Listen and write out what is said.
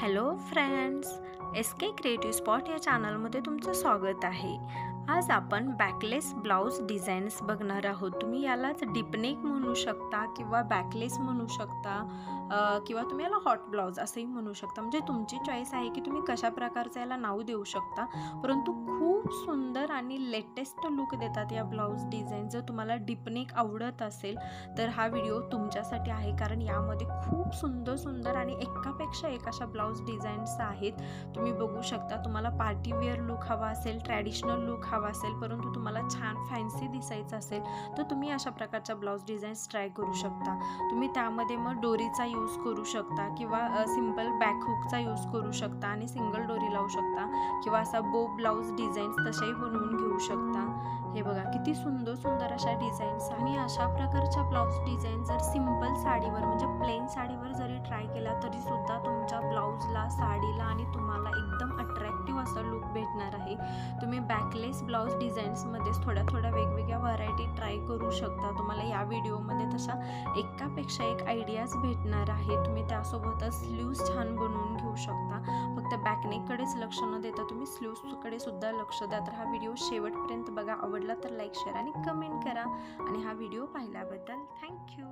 Hello friends, S के creative spot या चॅनलमध्ये तुमचं स्वागत आहे. आज आपण बॅकलेस ब्लाऊज डिझाईन्स बघणार आहोत. तुम्ही यालाच डीपनेक म्हणू शकता किंवा बॅकलेस म्हणू शकता किंवा तुम्ही याला हॉट ब्लाऊज असंही म्हणू शकता. म्हणजे तुमची चॉईस आहे की तुम्ही कशा प्रकारचं याला नाव देऊ शकता. परंतु खूप सुंदर आणि लेटेस्ट लुक देतात या ब्लाऊज डिझाईन. जर तुम्हाला डीपनेक आवडत असेल तर हा व्हिडिओ तुमच्यासाठी आहे, कारण यामध्ये खूप सुंदर सुंदर आणि एकापेक्षा एक अशा ब्लाऊज डिझाईन्स आहेत. तुम्ही बघू शकता. तुम्हाला पार्टी वेअर लुक हवा असेल, ट्रॅडिशनल लुक हवा असेल, परंतु तुम्हाला छान फॅन्सी दिसायचं असेल तर तुम्ही अशा प्रकारच्या ब्लाऊज डिझाईन्स ट्राय करू शकता. तुम्ही त्यामध्ये मग डोरीचा यूज करू शकता किंवा सिंपल बॅक हुकचा यूज करू शकता आणि सिंगल डोरी लावू शकता किंवा असा बो ब्लाऊज डिझाईन्स तसेही बनवून घेऊ शकता. हे बघा किती सुंदर सुंदर अशा डिझाईन्स. आणि अशा प्रकारच्या ब्लाऊज डिझाईन जर सिंपल साडीवर म्हणजे प्लेन साडीवर जरी ट्राय केला तरी सुद्धा तुमच्या ब्लाऊजला, साडीला आणि तुम्हाला एकदम अट्रॅक्टिव्ह असा लुक भेटणार आहे. तुम्ही बॅकलेस ब्लाऊज डिझाईन्समध्येच थोड्या थोड्या वेगवेगळ्या व्हरायटी ट्राय करू शकता. तुम्हाला या व्हिडिओमध्ये तशा एकापेक्षा एक आयडियाज भेटणार आहे. तुम्ही त्यासोबतच स्लीव्ज छान बनवून घेऊ शकता. फक्त बॅकनेककडेच लक्ष न देता तुम्ही स्लीव्सकडे सुद्धा लक्ष द्या. तर हा व्हिडिओ शेवटपर्यंत बघा. आवडला तर लाईक, शेअर आणि कमेंट करा. आणि हा व्हिडिओ पाहिल्याबद्दल थँक्यू.